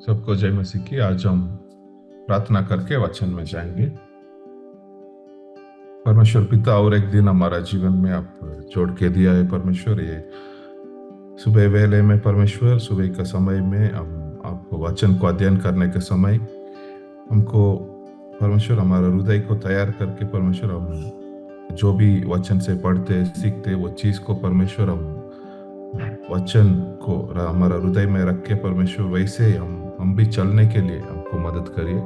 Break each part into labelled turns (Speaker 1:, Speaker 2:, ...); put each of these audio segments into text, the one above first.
Speaker 1: सबको जय मसीह की। आज हम प्रार्थना करके वचन में जाएंगे। परमेश्वर पिता, और एक दिन हमारा जीवन में आप जोड़ के दिया है परमेश्वर। ये सुबह वेले में परमेश्वर, सुबह के समय में हम आपको वचन को अध्ययन करने के समय हमको परमेश्वर हमारा हृदय को तैयार करके परमेश्वर हम जो भी वचन से पढ़ते सीखते वो चीज को परमेश्वर हम वचन को हमारा हृदय में रख के परमेश्वर वैसे हम भी चलने के लिए हमको मदद करिए।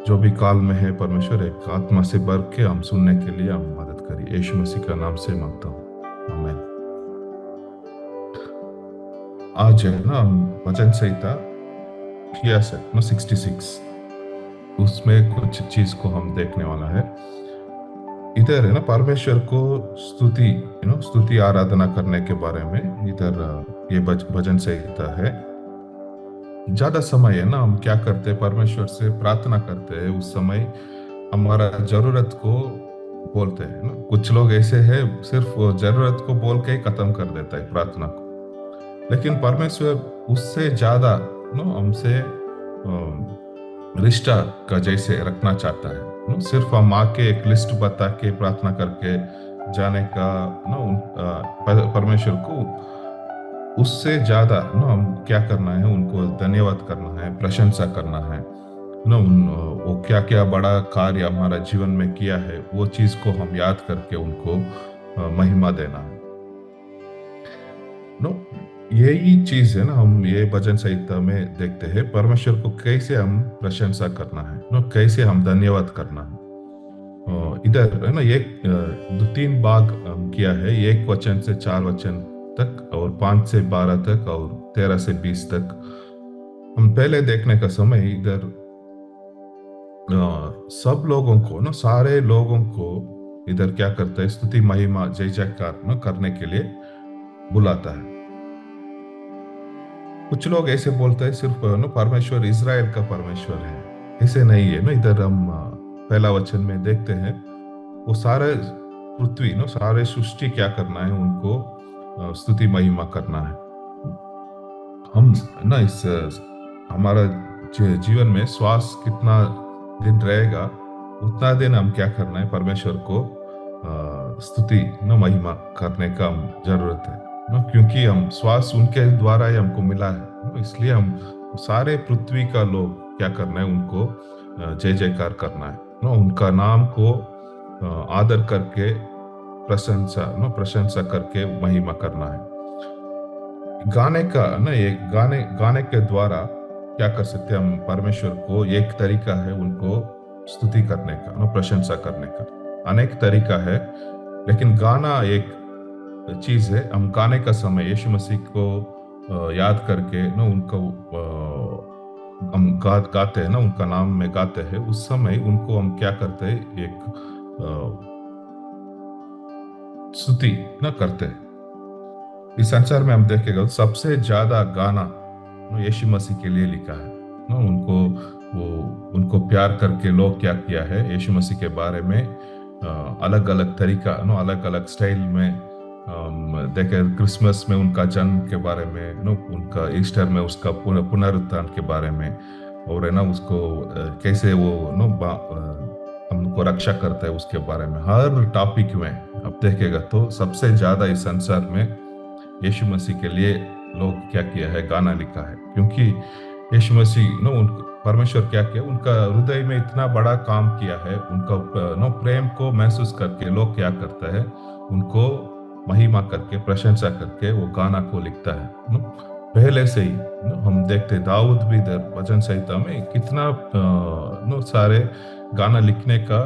Speaker 1: जो भी काल में है परमेश्वर, एक आत्मा से भर के हम सुनने के लिए हम मदद करिए। यीशु मसीह का नाम से मांगता हूँ, आमीन। आज है ना हम वचन संहिता 66 उसमें कुछ चीज को हम देखने वाला है। इधर है ना परमेश्वर को स्तुति आराधना करने के बारे में इधर ये भजन संहिता है। ज्यादा समय है ना हम क्या करते हैं, परमेश्वर से प्रार्थना करते हैं। उस समय हमारा जरूरत को बोलते हैं ना। कुछ लोग ऐसे हैं सिर्फ जरूरत को बोल के ही खत्म कर देता है प्रार्थना को, लेकिन परमेश्वर उससे ज्यादा हमसे रिश्ता का जैसे रखना चाहता है। सिर्फ हम आके एक लिस्ट बता के प्रार्थना करके जाने का परमेश्वर को उससे ज्यादा हम क्या करना है, उनको धन्यवाद करना है, प्रशंसा करना है ना। वो क्या क्या बड़ा कार्य हमारा जीवन में किया है वो चीज को हम याद करके उनको महिमा देना है। नो यही चीज है ना हम ये भजन संहिता में देखते हैं। परमेश्वर को कैसे हम प्रशंसा करना है, नो कैसे हम धन्यवाद करना है। इधर है ना एक 2-3 भाग हम किया है, 1 वचन से 4 वचन तक और 5 से 12 तक और 13 से 20 तक। हम पहले देखने का समय इधर सब लोगों को ना, सारे लोगों को इधर क्या करता है, स्तुति महिमा जय जयकार न करने के लिए बुलाता है। कुछ लोग ऐसे बोलते हैं सिर्फ ना परमेश्वर इज़राइल का परमेश्वर है, ऐसे नहीं है ना। इधर हम पहला वचन में देखते हैं वो सारे पृथ्वी ना, सारे सृष्टि क्या करना है, उनको स्तुति महिमा करना है। हम ना इस हमारा जीवन में श्वास कितना दिन रहेगा उतना दिन हम क्या करना है, परमेश्वर को स्तुति न महिमा करने का जरूरत है ना, क्योंकि हम श्वास उनके द्वारा ही हमको मिला है। इसलिए हम सारे पृथ्वी का लोग क्या करना है, उनको जय जयकार करना है ना, उनका नाम को आदर करके प्रशंसा करके महिमा करना है। गाने का ना, ये गाने के द्वारा क्या कर सकते हैं हम, परमेश्वर को एक तरीका है उनको स्तुति करने का ना, प्रशंसा करने का अनेक तरीका है, लेकिन गाना एक चीज है। हम गाने का समय यीशु मसीह को याद करके ना उनको हम गाते हैं ना, उनका नाम में गाते हैं। उस समय उनको हम क्या करते हैं, एक स्तुति ना करते हैं। इस संसार में हम देखेगा सबसे ज्यादा गाना यीशु मसीह के लिए लिखा है ना। उनको प्यार करके लोग क्या किया है, यीशु मसीह के बारे में अलग अलग तरीका ना, अलग अलग स्टाइल में देखे। क्रिसमस में उनका जन्म के बारे में नो, उनका ईस्टर में उसका पुनरुत्थान के बारे में, और है ना उसको कैसे वो नो हमको रक्षा करता है उसके बारे में। हर टॉपिक में अब देखेगा तो सबसे ज्यादा इस संसार में यीशु मसीह के लिए लोग क्या किया है, गाना लिखा है। क्योंकि यीशु मसीह नो परमेश्वर क्या किया, उनका हृदय में इतना बड़ा काम किया है, उनका नो प्रेम को महसूस करके लोग क्या करता है, उनको महिमा करके प्रशंसा करके वो गाना को लिखता है नो। पहले से ही नो हम देखते दाऊद भी इधर भजन संहिता में कितना नो सारे गाना लिखने का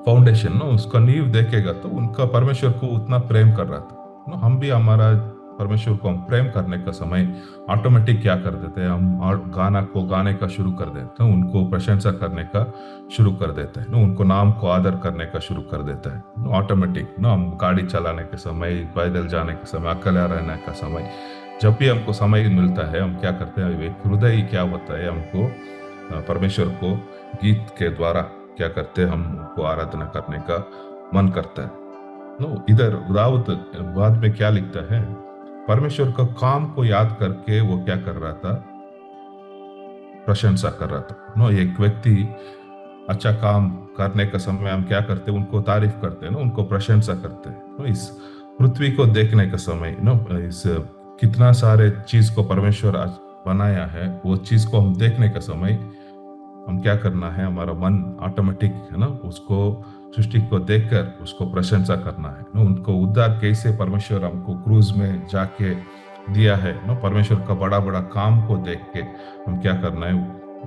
Speaker 1: फाउंडेशन नो, उसका नींव देखेगा तो उनका परमेश्वर को उतना प्रेम कर रहा था नो। हम भी हमारा परमेश्वर को हम प्रेम करने का समय ऑटोमेटिक क्या कर देते हैं, हम गाने का शुरू कर देते हैं, उनको प्रशंसा करने का शुरू कर देते हैं, उनको नाम को आदर करने का शुरू कर देता है ऑटोमेटिक। हम गाड़ी चलाने के समय, पैदल जाने के समय, अकेला रहने का समय, जब भी हमको समय मिलता है हम क्या करते हैं, हृदय क्या होता है, हमको परमेश्वर को गीत के द्वारा क्या करते हैं, हम उनको आराधना करने का मन करता है नो। इधर दाऊद बाद में क्या लिखता है, परमेश्वर का काम को याद करके वो क्या कर रहा था, प्रशंसा कर रहा था। नो, एक व्यक्ति अच्छा काम करने का समय हम क्या करते हैं, उनको तारीफ करते हैं ना, उनको प्रशंसा करते हैं। नो, इस पृथ्वी को देखने का समय, नो, इस कितना सारे चीज को परमेश्वर आज बनाया है, वो चीज को हम देखने का समय हम क्या करना है, हमारा मन ऑटोमेटिक है ना, उसको सृष्टि को देखकर उसको प्रशंसा करना है ना, उनको उद्धार कैसे परमेश्वर हमको क्रूज में जाके दिया है ना, परमेश्वर का बड़ा बड़ा काम को देख के हम क्या करना है,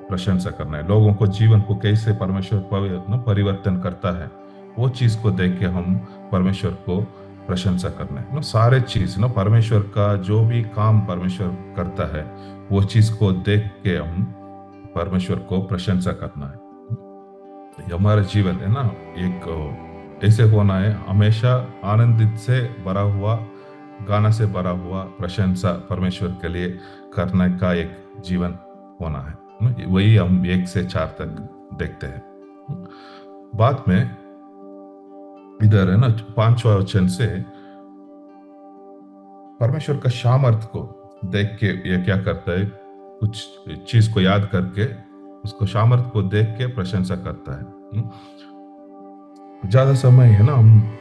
Speaker 1: प्रशंसा करना है। लोगों को जीवन को कैसे परमेश्वर ना परिवर्तन करता है, वो चीज को देख के हम परमेश्वर को प्रशंसा करना है ना। सारे चीज ना परमेश्वर का जो भी काम परमेश्वर करता है, वो चीज को देख के हम परमेश्वर को प्रशंसा करना है। ये हमारा जीवन है ना, एक ऐसे होना है, हमेशा आनंदित से भरा हुआ, गाना से भरा हुआ प्रशंसा परमेश्वर के लिए करने का एक जीवन होना है ना। वही हम 1 से 4 तक देखते हैं। बाद में इधर है ना 5वां वचन से परमेश्वर का सामर्थ को देख के ये क्या करता है, कुछ चीज को याद करके उसको सामर्थ को देख के प्रशंसा करता है। ज्यादा समय है ना, हम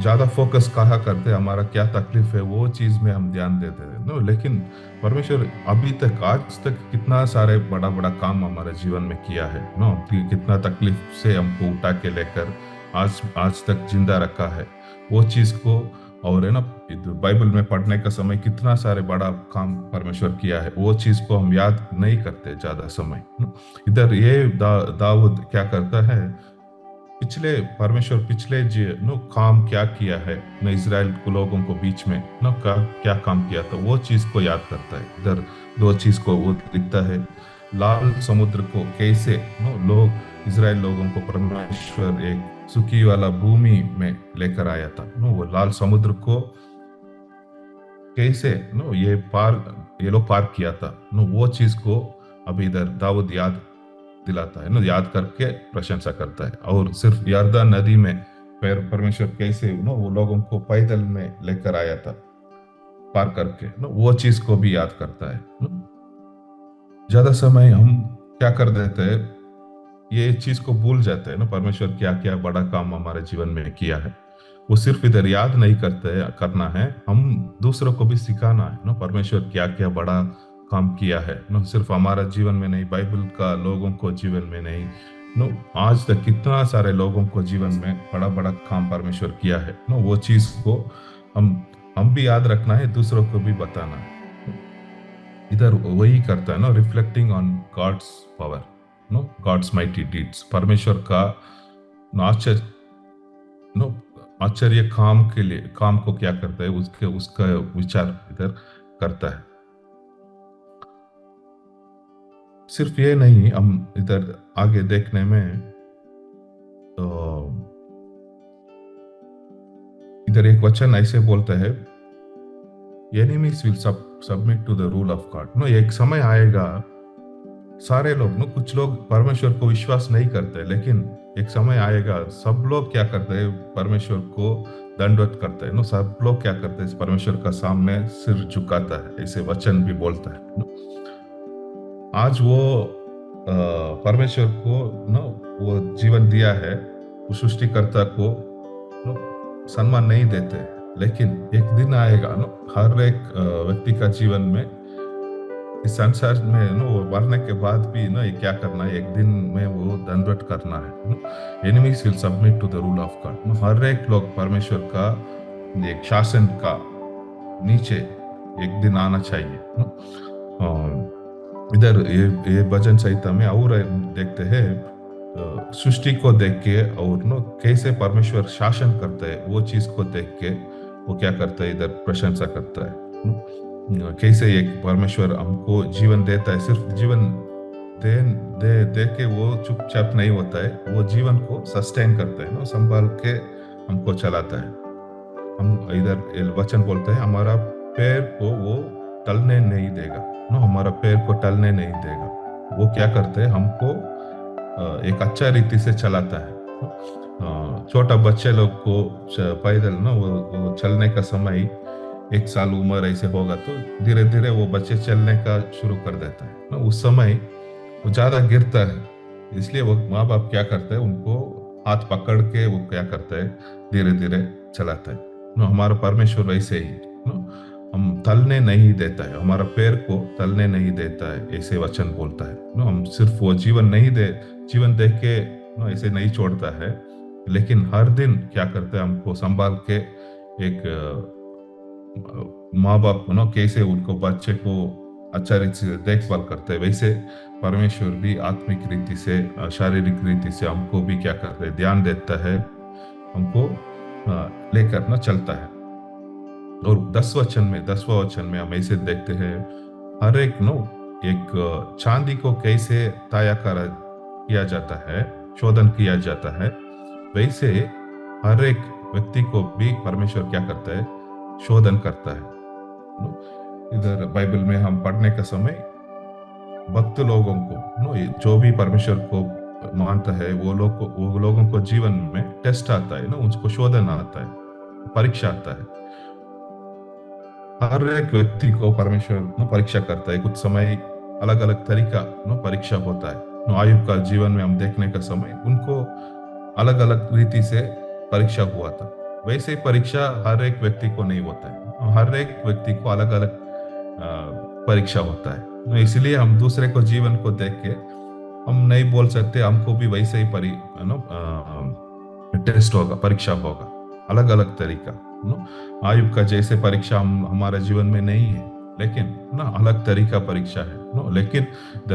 Speaker 1: ज्यादा फोकस कहा करते हैं, हमारा क्या तकलीफ है वो चीज में हम ध्यान देते हैं नो, लेकिन परमेश्वर अभी तक आज तक कितना सारे बड़ा बड़ा काम हमारे जीवन में किया है नो, कितना तकलीफ से हमको उठा के लेकर आज आज तक जिंदा रखा है वो चीज को। और है ना, बाइबल में पढ़ने का समय कितना सारे बड़ा काम परमेश्वर किया है, वो चीज को हम याद नहीं करते ज्यादा समय। इधर ये दाऊद क्या करता है, पिछले परमेश्वर पिछले नो काम क्या किया है न, इज़राइल को लोगों को बीच में न क्या काम किया था, वो चीज को याद करता है। इधर 2 चीज को वो लिखता है, लाल समुद्र को कैसे नो लोग इज़राइल लोगों को परमेश्वर एक सूखी वाला भूमि में लेकर आया था नो, वो लाल समुद्र को कैसे नो ये लोग पार किया था नो, वो चीज को अभी इधर दाऊद याद दिलाता है ना, याद करके प्रशंसा करता है। और सिर्फ यरदन नदी में परमेश्वर कैसे नो वो लोगों को पैदल में लेकर आया था पार करके नो, वो चीज को भी याद करता है नो। ज्यादा समय हम क्या कर देते हैं, ये चीज को भूल जाते हैं ना, परमेश्वर क्या क्या बड़ा काम हमारे जीवन में किया है, वो सिर्फ इधर याद नहीं करते करना है, हम दूसरों को भी सिखाना है ना, परमेश्वर क्या क्या बड़ा काम किया है ना, सिर्फ हमारा जीवन में नहीं, बाइबल का लोगों को जीवन में नहीं नो, आज तक कितना सारे लोगों को जीवन में बड़ा बड़ा काम परमेश्वर किया है नो, वो चीज को हम भी याद रखना है, दूसरों को भी बताना है। इधर वही करता है ना, reflecting on God's power no, God's mighty deeds, परमेश्वर का आश्चर्य नो आश्चर्य काम के लिए काम को क्या करता है, उसका विचार इधर करता है। सिर्फ ये नहीं, हम इधर आगे देखने में तो इधर एक वचन ऐसे बोलता है, enemies will submit to the rule of God no, एक समय आएगा सारे लोग नो, कुछ लोग परमेश्वर को विश्वास नहीं करते, लेकिन एक समय आएगा सब लोग क्या करते हैं, परमेश्वर को दंडवत करते हैं नो, सब लोग क्या करते हैं, परमेश्वर का सामने सिर झुकाता है, ऐसे वचन भी बोलता है नो। आज वो परमेश्वर को नो वो जीवन दिया है, वो सृष्टिकर्ता को नो सम्मान नहीं देते, लेकिन एक दिन आएगा नो, हर एक व्यक्ति का जीवन में इस संसार में नो मरने के बाद भी ना ये क्या करना है, एक दिन में वो दंडवत करना है। Enemies will submit to the rule of God, हर एक लोग परमेश्वर का एक शासन का नीचे एक दिन आना चाहिए। इधर ये भजन संहिता में और देखते हैं, सृष्टि को देख के और नो कैसे परमेश्वर शासन करता है, वो चीज को देख के वो क्या करता है, इधर प्रशंसा करता है। कैसे एक परमेश्वर हमको जीवन देता है, सिर्फ जीवन दे के वो चुपचाप नहीं होता है, वो जीवन को सस्टेन करता है ना, संभाल के हमको चलाता है। हम इधर वचन बोलते हैं, हमारा पैर को वो टलने नहीं देगा ना, हमारा पैर को टलने नहीं देगा। वो क्या करते हैं, हमको एक अच्छा रीति से चलाता है। छोटा बच्चे लोग को पैदल ना वो चलने का समय 1 साल उम्र ऐसे होगा तो धीरे धीरे वो बच्चे चलने का शुरू कर देता है ना, उस समय वो ज्यादा गिरता है। इसलिए वो माँ बाप क्या करते हैं, उनको हाथ पकड़ के वो क्या करते हैं, धीरे धीरे चलाता है। हमारा परमेश्वर वैसे ही हम तलने नहीं देता है, हमारा पैर को तलने नहीं देता है, ऐसे वचन बोलता है। हम सिर्फ वो जीवन देख के ऐसे नहीं छोड़ता है, लेकिन हर दिन क्या करता है, हमको संभाल के एक माँ बाप कैसे उनको बच्चे को अच्छा रीति से देखभाल करते हैं, वैसे परमेश्वर भी आत्मिक रीति से शारीरिक रीति से हमको भी क्या करते हैं, ध्यान देता है, हमको लेकर ना चलता है। और 10वां वचन में हम ऐसे देखते हैं, हर एक एक चांदी को कैसे ताया करा किया जाता है, शोधन किया जाता है, वैसे हर एक व्यक्ति को भी परमेश्वर क्या करता है, शोधन करता है। इधर बाइबल में हम पढ़ने का समय भक्त लोगों को ये जो भी परमेश्वर को मानता है, वो लोगों को जीवन में टेस्ट आता है ना, उसको शोधन आता है, परीक्षा आता है। हर एक व्यक्ति को परमेश्वर परीक्षा करता है, कुछ समय अलग अलग तरीका परीक्षा होता है। आयुब का जीवन में हम देखने का समय उनको अलग अलग रीति से परीक्षा हुआ था, वैसे ही परीक्षा हर एक व्यक्ति को नहीं होता है, हर एक व्यक्ति को अलग अलग परीक्षा होता है। इसलिए हम दूसरे को जीवन को देख के हम नहीं बोल सकते हमको भी वैसे ही टेस्ट होगा, परीक्षा होगा, अलग अलग तरीका। आयुब का जैसे परीक्षा हमारे जीवन में नहीं है, लेकिन अलग तरीका परीक्षा है। लेकिन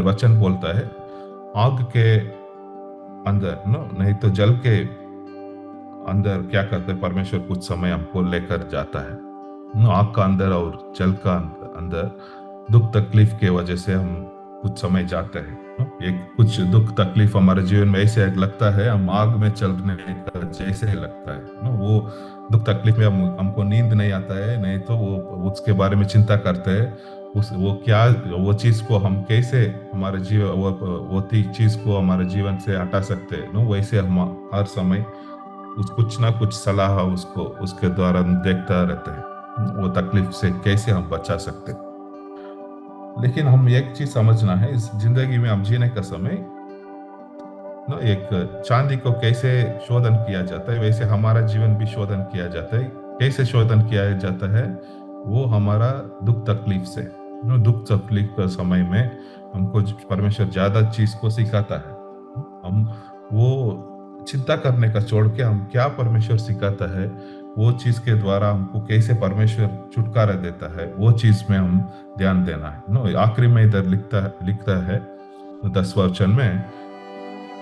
Speaker 1: वचन बोलता है, आग के अंदर नहीं तो जल के अंदर क्या करते हैं, परमेश्वर कुछ समय हमको लेकर जाता है। आग का अंदर और जल का अंदर दुख तकलीफ के वजह से हम कुछ समय जाते हैं। एक कुछ दुख तकलीफ हमारे जीवन में ऐसे लगता है, हम आग में चलने का जैसे लगता है। वो दुख तकलीफ में हमको नींद नहीं आता है, नहीं तो वो उसके बारे में चिंता करते हैं, वो चीज को हम कैसे हमारे जीवन वो चीज को हमारे जीवन से हटा सकते हैं। वैसे हम हर समय कुछ ना कुछ सलाह उसके द्वारा हम देखता रहते हैं, वो तकलीफ से कैसे हम बचा सकते हैं। लेकिन हम एक चीज समझना है, इस जिंदगी में हम जीने का समय एक चांदी को कैसे शोधन किया जाता है, वैसे हमारा जीवन भी शोधन किया जाता है। कैसे शोधन किया जाता है, वो हमारा दुख तकलीफ से। दुख तकलीफ के समय में हमको परमेश्वर ज्यादा चीज को सिखाता है। हम वो चिंता करने का छोड़ के हम क्या परमेश्वर सिखाता है, वो चीज के द्वारा हमको कैसे परमेश्वर छुटकारा देता है, वो चीज में हम ध्यान देना है। आखिरी में इधर लिखता है 10वां वचन में,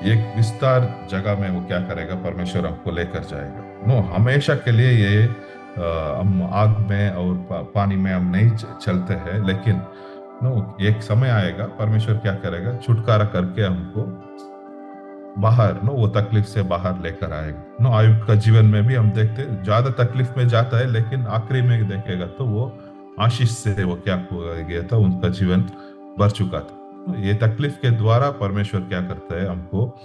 Speaker 1: एक विस्तार जगह में वो क्या करेगा, परमेश्वर हमको लेकर जाएगा। हमेशा के लिए ये हम आग में और पानी में हम नहीं चलते हैं, लेकिन एक समय आएगा परमेश्वर क्या करेगा, छुटकारा करके हमको बाहर वो तकलीफ से बाहर लेकर आएगा। आयुब का जीवन में भी हम देखते ज्यादा तकलीफ में जाता है, लेकिन आखिरी में देखेगा तो वो आशीष से वो क्या हो गया था, उनका जीवन भर चुका था। ये तकलीफ के द्वारा परमेश्वर क्या करता है, हमको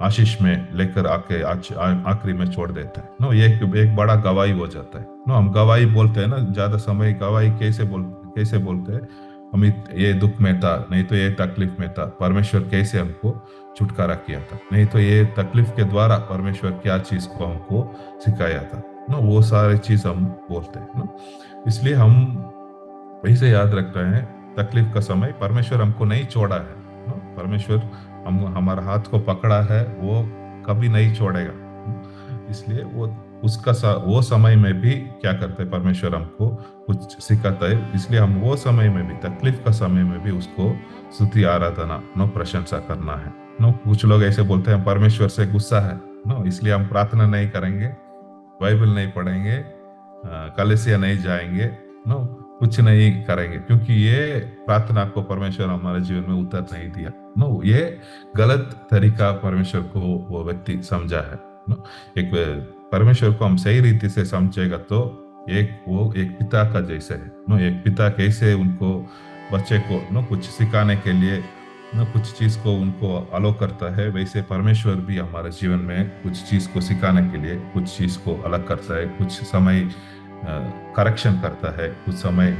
Speaker 1: आशीष में लेकर आके आखिरी में छोड़ देता है। ये एक बड़ा गवाही हो जाता है। हम गवाही बोलते हैं ना, ज्यादा समय गवाही कैसे बोलते हैं, हम ये दुख में था, नहीं तो ये तकलीफ में था, परमेश्वर कैसे हमको छुटकारा किया था, नहीं तो ये तकलीफ के द्वारा परमेश्वर क्या चीज को हमको सिखाया था, वो सारे चीज हम बोलते हैं। इसलिए हम वैसे याद रख रहे हैं, तकलीफ का समय परमेश्वर हमको नहीं छोड़ा है। परमेश्वर हमारा हाथ को पकड़ा है, वो कभी नहीं छोड़ेगा। इसलिए वो समय में भी क्या करते हैं, परमेश्वर हमको कुछ सिखाता है। इसलिए हम वो समय में भी, तकलीफ का समय में भी उसको स्तुति आराधना प्रशंसा करना है। कुछ लोग ऐसे बोलते हैं, परमेश्वर से गुस्सा है, इसलिए हम प्रार्थना नहीं करेंगे, बाइबल नहीं पढ़ेंगे, कलीसिया नहीं जाएंगे, कुछ नहीं करेंगे, क्योंकि ये प्रार्थना को परमेश्वर हमारे जीवन में उतर नहीं दिया। ये गलत तरीका परमेश्वर को वो व्यक्ति समझा है। एक परमेश्वर को हम सही रीति से समझेगा तो एक पिता का जैसे है। एक पिता कैसे उनको बच्चे को कुछ सिखाने के लिए कुछ चीज को उनको अलो करता है, वैसे परमेश्वर भी हमारे जीवन में कुछ चीज को सिखाने के लिए कुछ चीज को अलग करता है, कुछ समय करेक्शन करता है, कुछ समय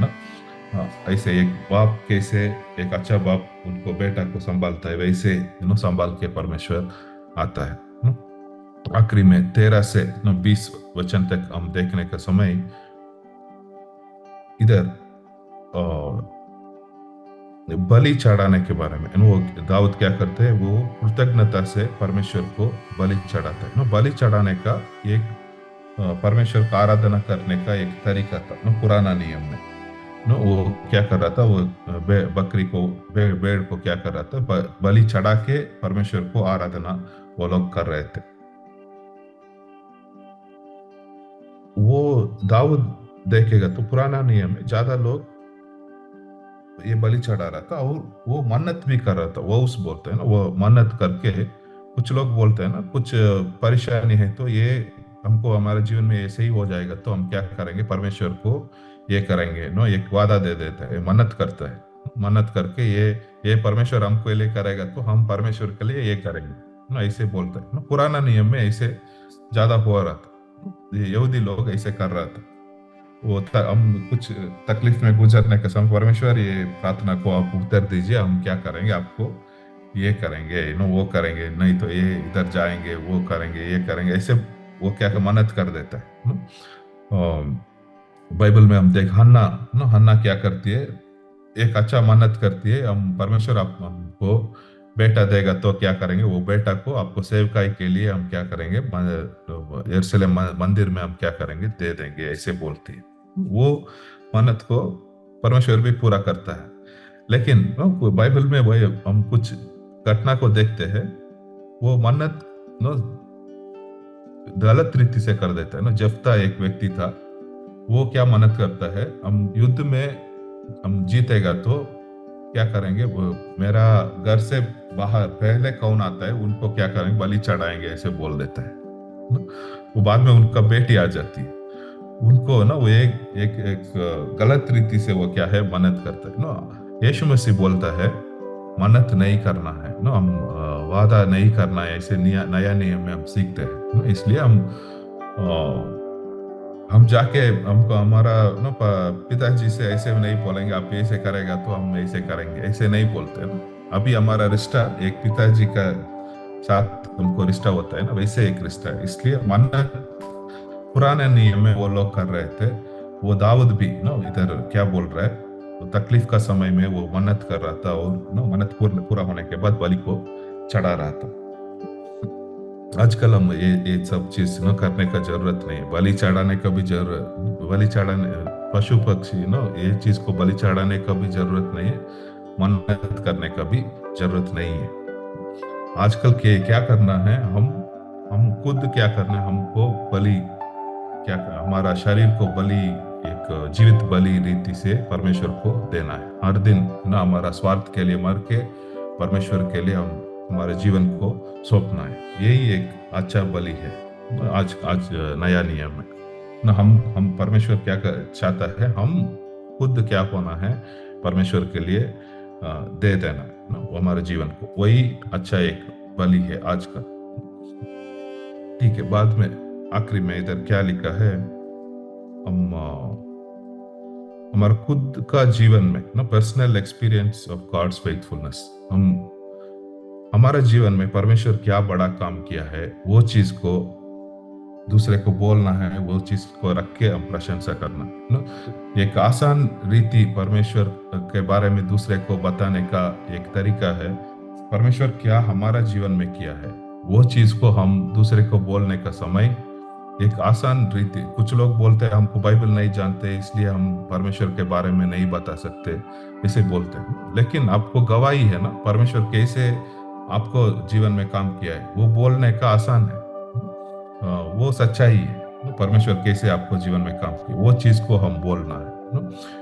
Speaker 1: हाँ, ऐसे एक बाप कैसे, एक अच्छा बाप उनको बेटा को संभालता है, वैसे संभाल के परमेश्वर आता है। आखिरी में 13 से 20 वचन तक हम देखने का समय, इधर अ, बलि चढ़ाने के बारे में वो दाऊद क्या करते हैं, वो कृतज्ञता से परमेश्वर को बलि चढ़ाते हैं। बलि चढ़ाने का एक परमेश्वर का आराधना करने का एक तरीका था पुराना नियम में। वो क्या कर रहा था, वो बकरी को, भेड़ को क्या कर रहा था, बलि चढ़ा के परमेश्वर को आराधना वो लोग कर रहे थे। वो दाऊद देखेगा तो पुराना नियम में ज्यादा लोग ये बलि चढ़ा रहा था, और वो मन्नत भी कर रहा था। वो उस बोलते हैं ना, वो मन्नत करके, कुछ लोग बोलते हैं ना, कुछ परेशानी है तो ये हमको हमारे जीवन में ऐसे ही हो जाएगा, तो हम क्या करेंगे, परमेश्वर को ये करेंगे एक वादा दे देता है, मन्नत करता है। मन्नत करके ये परमेश्वर हमको लिए करेगा तो हम परमेश्वर के लिए ये करेंगे ऐसे बोलता है पुराना नियम में ऐसे ज्यादा हो रहा था, ये यहूदी लोग ऐसे कर रहा था। हम कुछ तकलीफ में गुजरने के समय, परमेश्वर ये प्रार्थना को आप उत्तर दीजिए, हम क्या करेंगे, आपको ये करेंगे वो करेंगे, नहीं तो ये इधर जाएंगे, वो करेंगे, ये करेंगे, ऐसे वो क्या मन्नत कर देता है बाइबल में हम देख हन्ना हन्ना क्या करती है, एक अच्छा मन्नत करती है, हम परमेश्वर आप हमको बेटा देगा तो क्या करेंगे, वो बेटा को आपको सेवकाई के लिए हम क्या करेंगे, यरूशलेम मंदिर में हम क्या करेंगे, दे देंगे, ऐसे बोलती है। वो मन्नत को परमेश्वर भी पूरा करता है। लेकिन बाइबल में वही हम कुछ घटना को देखते हैं, वो मन्नत नो गलत रीति से कर देता है जफ्ता एक व्यक्ति था, वो क्या मन्नत करता है, हम युद्ध में हम जीतेगा तो क्या करेंगे, वो मेरा घर से बाहर पहले कौन आता है उनको क्या करेंगे, बलि चढ़ाएंगे, ऐसे बोल देता है वो बाद में उनका बेटी आ जाती है, उनको वो एक गलत रीति से वो क्या है, मन्नत करता है यीशु मसीह बोलता है मन्नत नहीं करना है हम वादा नहीं करना है, ऐसे नया नियम में हम सीखते हैं इसलिए हम जाके हमको हमारा पिताजी से ऐसे नहीं बोलेंगे, आप ऐसे करेगा तो हम ऐसे करेंगे, ऐसे नहीं बोलते अभी हमारा रिश्ता एक पिताजी का साथ हमको रिश्ता होता है वैसे एक रिश्ता है। इसलिए मन्नत पुराने नियम में वो लोग कर रहे थे, वो दाऊद भी इधर क्या बोल रहा है, तो तकलीफ का समय में वो मन्नत कर रहा था, और मन्नत पूरा होने के बाद बलि को चढ़ा रहा था। आजकल हम ये सब चीज करने का जरूरत नहीं, बलि चढ़ाने का भी जरूरत, बलि चढ़ाने पशु पक्षी ये चीज को बलि चढ़ाने का भी जरूरत नहीं है, मन्नत करने का भी जरूरत नहीं है। आजकल के क्या करना है, हम खुद क्या करना है, हमको बलि क्या करना, हमारा शरीर को बलि, एक जीवित बलि रीति से परमेश्वर को देना है हर दिन हमारा स्वार्थ के लिए मर के परमेश्वर के लिए हम हमारे जीवन को सौंपना है, यही एक अच्छा बलि है। आज आज नया नियम है हम परमेश्वर क्या चाहता है, हम खुद क्या होना है, परमेश्वर के लिए दे देना हमारे जीवन को, वही अच्छा एक बलि है आज का। ठीक है, बाद में आखिरी में इधर क्या लिखा है, हम हमारा खुद का जीवन में personal experience of God's faithfulness, हम हमारा जीवन में परमेश्वर क्या बड़ा काम किया है, वो चीज को दूसरे को बोलना है, वो चीज को रख के हम प्रशंसा करना। एक आसान रीति परमेश्वर के बारे में दूसरे को बताने का एक तरीका है, परमेश्वर क्या हमारा जीवन में किया है, वो चीज को हम दूसरे को बोलने का समय एक आसान रीति। कुछ लोग बोलते हैं हमको बाइबल नहीं जानते इसलिए हम परमेश्वर के बारे में नहीं बता सकते, इसे बोलते हैं, लेकिन आपको गवाही है परमेश्वर कैसे आपको जीवन में काम किया है, वो बोलने का आसान है, वो सच्चाई है परमेश्वर कैसे आपको जीवन में काम किया, वो चीज को हम बोलना है।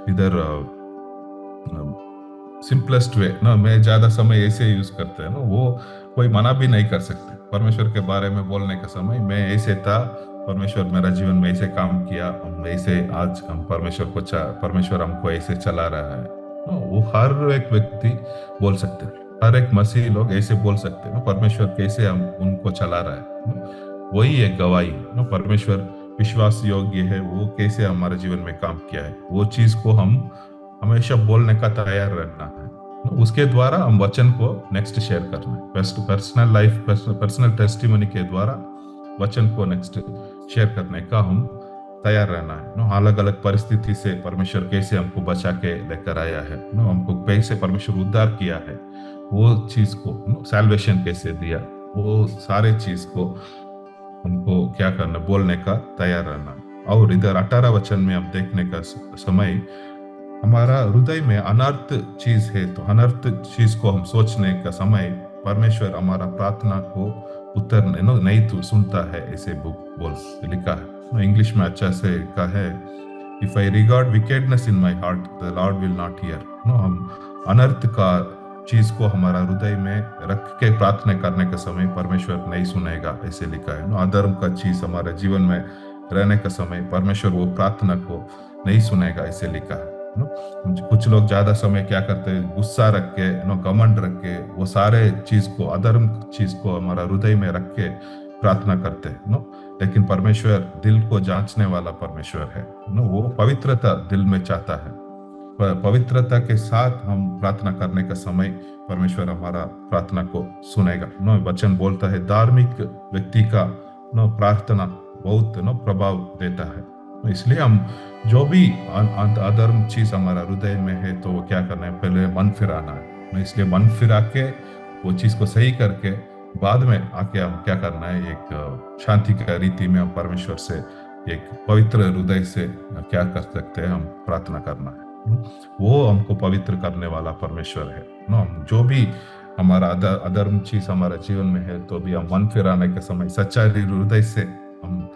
Speaker 1: इधर सिंपलेस्ट वे मैं ज्यादा समय ऐसे यूज करते हैं वो कोई मना भी नहीं कर सकते, परमेश्वर के बारे में बोलने का समय मैं ऐसे था, परमेश्वर मेरा जीवन में ऐसे काम किया, हम ऐसे आज हम परमेश्वर हमको ऐसे चला रहा है, वो हर एक व्यक्ति बोल सकते हैं, हर एक मसीही लोग ऐसे बोल सकते हैं परमेश्वर कैसे हम उनको चला रहा है, वही एक गवाही है परमेश्वर विश्वास योग्य है, वो कैसे हमारे जीवन में काम किया है, वो चीज को हम हमेशा बोलने का तैयार रहना है। उसके द्वारा हम वचन को नेक्स्ट शेयर करना है, पर्सनल लाइफ, पर्सनल टेस्टिमनी के द्वारा वचन को नेक्स्ट शेयर करने का हम तैयार रहना है। नो अलग अलग परिस्थिति से परमेश्वर कैसे हमको बचा के लेकर आया है, नो हमको कैसे परमेश्वर उद्धार किया है, वो चीज को सैल्वेशन कैसे दिया, वो सारे चीज को हमको क्या करना, बोलने का तैयार रहना। और इधर 18 वचन में हम देखने का समय, हमारा हृदय में अनर्थ चीज है तो अनर्थ चीज को हम सोचने का समय परमेश्वर हमारा प्रार्थना को उत्तर नहीं तो सुनता है, ऐसे बुक बोल लिखा है। इंग्लिश में अच्छा से लिखा है, if I regard wickedness in my heart the Lord will not hear. No हम अनर्थ का चीज को हमारा हृदय में रख के प्रार्थना करने के समय परमेश्वर नहीं सुनेगा, ऐसे लिखा है। नो अधर्म का चीज हमारे जीवन में रहने का समय परमेश्वर वो प्रार्थना को नहीं सुनेगा, ऐसे लिखा है। कुछ लोग ज्यादा समय क्या करते हैं, गुस्सा रख के घमंड रख के वो सारे चीज को, अधर्म चीज को हमारा हृदय में रख के प्रार्थना करते हैं नो। लेकिन परमेश्वर दिल को जांचने वाला परमेश्वर है नो, वो पवित्रता दिल में चाहता है। पवित्रता के साथ हम प्रार्थना करने का समय परमेश्वर हमारा प्रार्थना को सुनेगा नो। वचन बोलता है धार्मिक व्यक्ति का नो प्रार्थना बहुत नो प्रभाव देता है। इसलिए हम जो भी अधर्म चीज हमारा हृदय में है तो वो क्या करना है, पहले मन फिराना है। इसलिए मन फिरा के वो चीज को सही करके बाद में आके हम क्या करना है, एक शांति का रीति में हम परमेश्वर से एक पवित्र हृदय से क्या कर सकते हैं, हम प्रार्थना करना है। वो हमको पवित्र करने वाला परमेश्वर है नो। हम जो भी हमारा अधर्म चीज हमारा जीवन में है तो भी हम मन फिराने के समय सच्चा हृदय से हम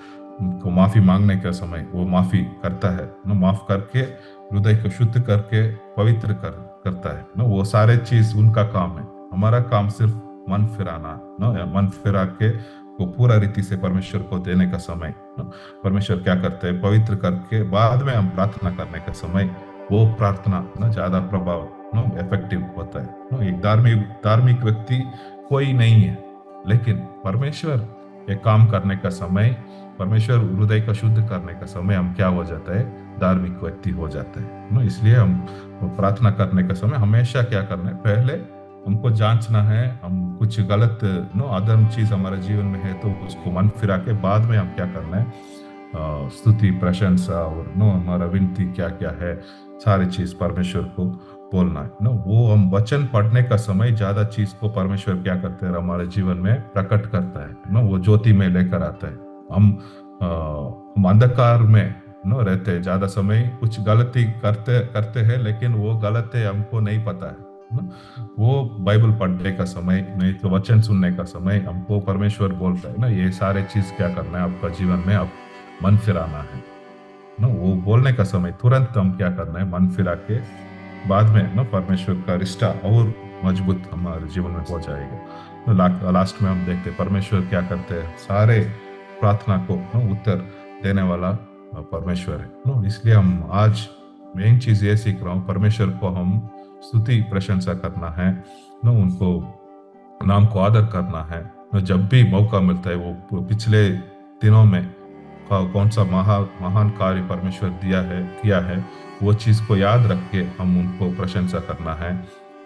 Speaker 1: को माफी मांगने का समय वो माफी करता है नो, माफ करके हृदय को शुद्ध करके पवित्र करता है नो। वो सारे चीज उनका काम है, हमारा काम सिर्फ मन फिराना नो। मन फिरा के वो पूरा रीति से परमेश्वर को देने का समय नो, परमेश्वर क्या करते हैं, पवित्र करके बाद में हम प्रार्थना करने का समय वो प्रार्थना ना ज्यादा प्रभाव नो इफेक्टिव होता है नो। एक धार्मिक व्यक्ति कोई नहीं है, लेकिन परमेश्वर एक काम करने का समय, परमेश्वर हृदय का शुद्ध करने का समय हम क्या हो जाता है, धार्मिक व्यक्ति हो जाता है नो। इसलिए हम प्रार्थना करने का समय हमेशा क्या करना है, पहले हमको जांचना है, हम कुछ गलत नो अधर्म चीज हमारे जीवन में है तो उसको मन फिरा के बाद में हम क्या करना है, स्तुति प्रशंसा और नो हमारा विनती क्या क्या है सारी चीज परमेश्वर को बोलना है नो। वो हम वचन पढ़ने का समय ज्यादा चीज को परमेश्वर क्या करते हैं, हमारे जीवन में प्रकट करता है नो। वो ज्योति में लेकर आता है। हम अंधकार में नो रहते हैं, ज्यादा समय कुछ गलती करते हैं, लेकिन वो गलत है हमको नहीं पता है नो। वो बाइबल पढ़ने का समय नहीं तो वचन सुनने का समय हमको परमेश्वर बोलता है ना, ये सारे चीज क्या करना है आपका जीवन में, आप मन फिराना है नो। वो बोलने का समय तुरंत हम क्या करना है, मन फिरा के बाद में नो परमेश्वर का रिश्ता और मजबूत हमारे जीवन में हो जाएगा। लास्ट में हम देखते परमेश्वर क्या करते हैं, सारे प्रार्थना को नो उत्तर देने वाला परमेश्वर है नो। इसलिए हम आज मेन चीज ये सीख रहा हूँ, परमेश्वर को हम स्तुति प्रशंसा करना है नो, उनको नाम को आदर करना है नो। जब भी मौका मिलता है, वो पिछले दिनों में कौन सा महान कार्य परमेश्वर किया है, वो चीज को याद रख के हम उनको प्रशंसा करना है।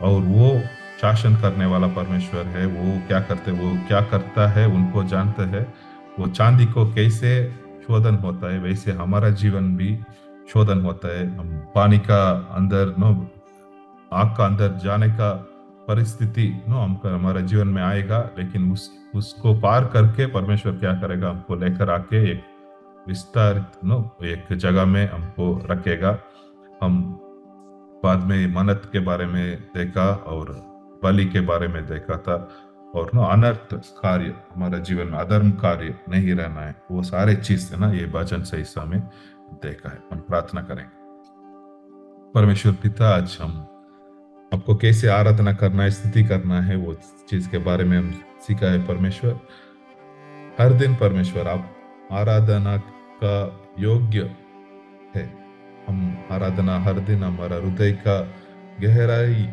Speaker 1: और वो शासन करने वाला परमेश्वर है, वो क्या करता है उनको जानते हैं। वो चांदी को कैसे शोधन होता है वैसे हमारा जीवन भी शोधन होता है। हम पानी का अंदर नो, आग का अंदर जाने का परिस्थिति नो हमारे जीवन में आएगा, लेकिन उसको पार करके परमेश्वर क्या करेगा, हमको लेकर आके एक विस्तारित नो एक जगह में हमको रखेगा। हम बाद में मन्नत के बारे में देखा और बलि के बारे में देखा था, और नो अनर्थ कार्य हमारे जीवन में, अधर्म कार्य नहीं रहना है, वो सारे चीज है ना, ये वचन से हिस्सा में देखा है। हम प्रार्थना करेंगे। परमेश्वर पिता, आज हम आपको कैसे आराधना करना है, स्तुति करना है, वो चीज के बारे में हम सीखा है। परमेश्वर हर दिन परमेश्वर आप आराधना का योग्य है। हम आराधना हर दिन हमारा हृदय का गहराई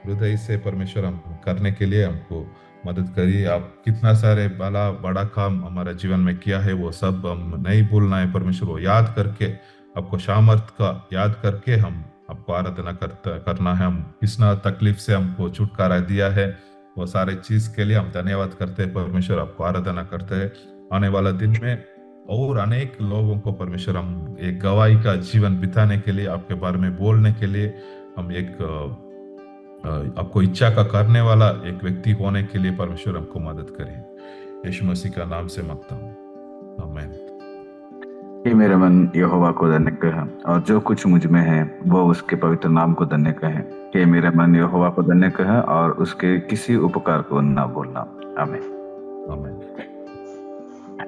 Speaker 1: हृदय से परमेश्वर हम करने के लिए हमको मदद करिए। आप कितना सारे बड़ा काम हमारे जीवन में किया है, वो सब हम नहीं भूलना है परमेश्वर। वो याद करके आपको सामर्थ का याद करके हम आपको आराधना करना है। हम किस ना तकलीफ से हमको छुटकारा दिया है, वो सारे चीज के लिए हम धन्यवाद करते हैं परमेश्वर, आपको आराधना करते हैं। आने वाला दिन में और अनेक लोगों को परमेश्वर हम एक गवाही का जीवन बिताने के लिए, आपके बारे में बोलने के लिए, हम एक आपको इच्छा का करने वाला एक व्यक्ति होने के लिए परमेश्वर हमको मदद करिए। यीशु मसीह का नाम से मांगता हूँ, आमीन।
Speaker 2: कि मेरा मन यहोवा को धन्य कहे और जो कुछ मुझ में है वो उसके पवित्र नाम को धन्य कहे। कि मेरा मन यहोवा को धन्य कहे और उसके किसी उपकार को ना भूलना। आमीन।
Speaker 1: आमीन।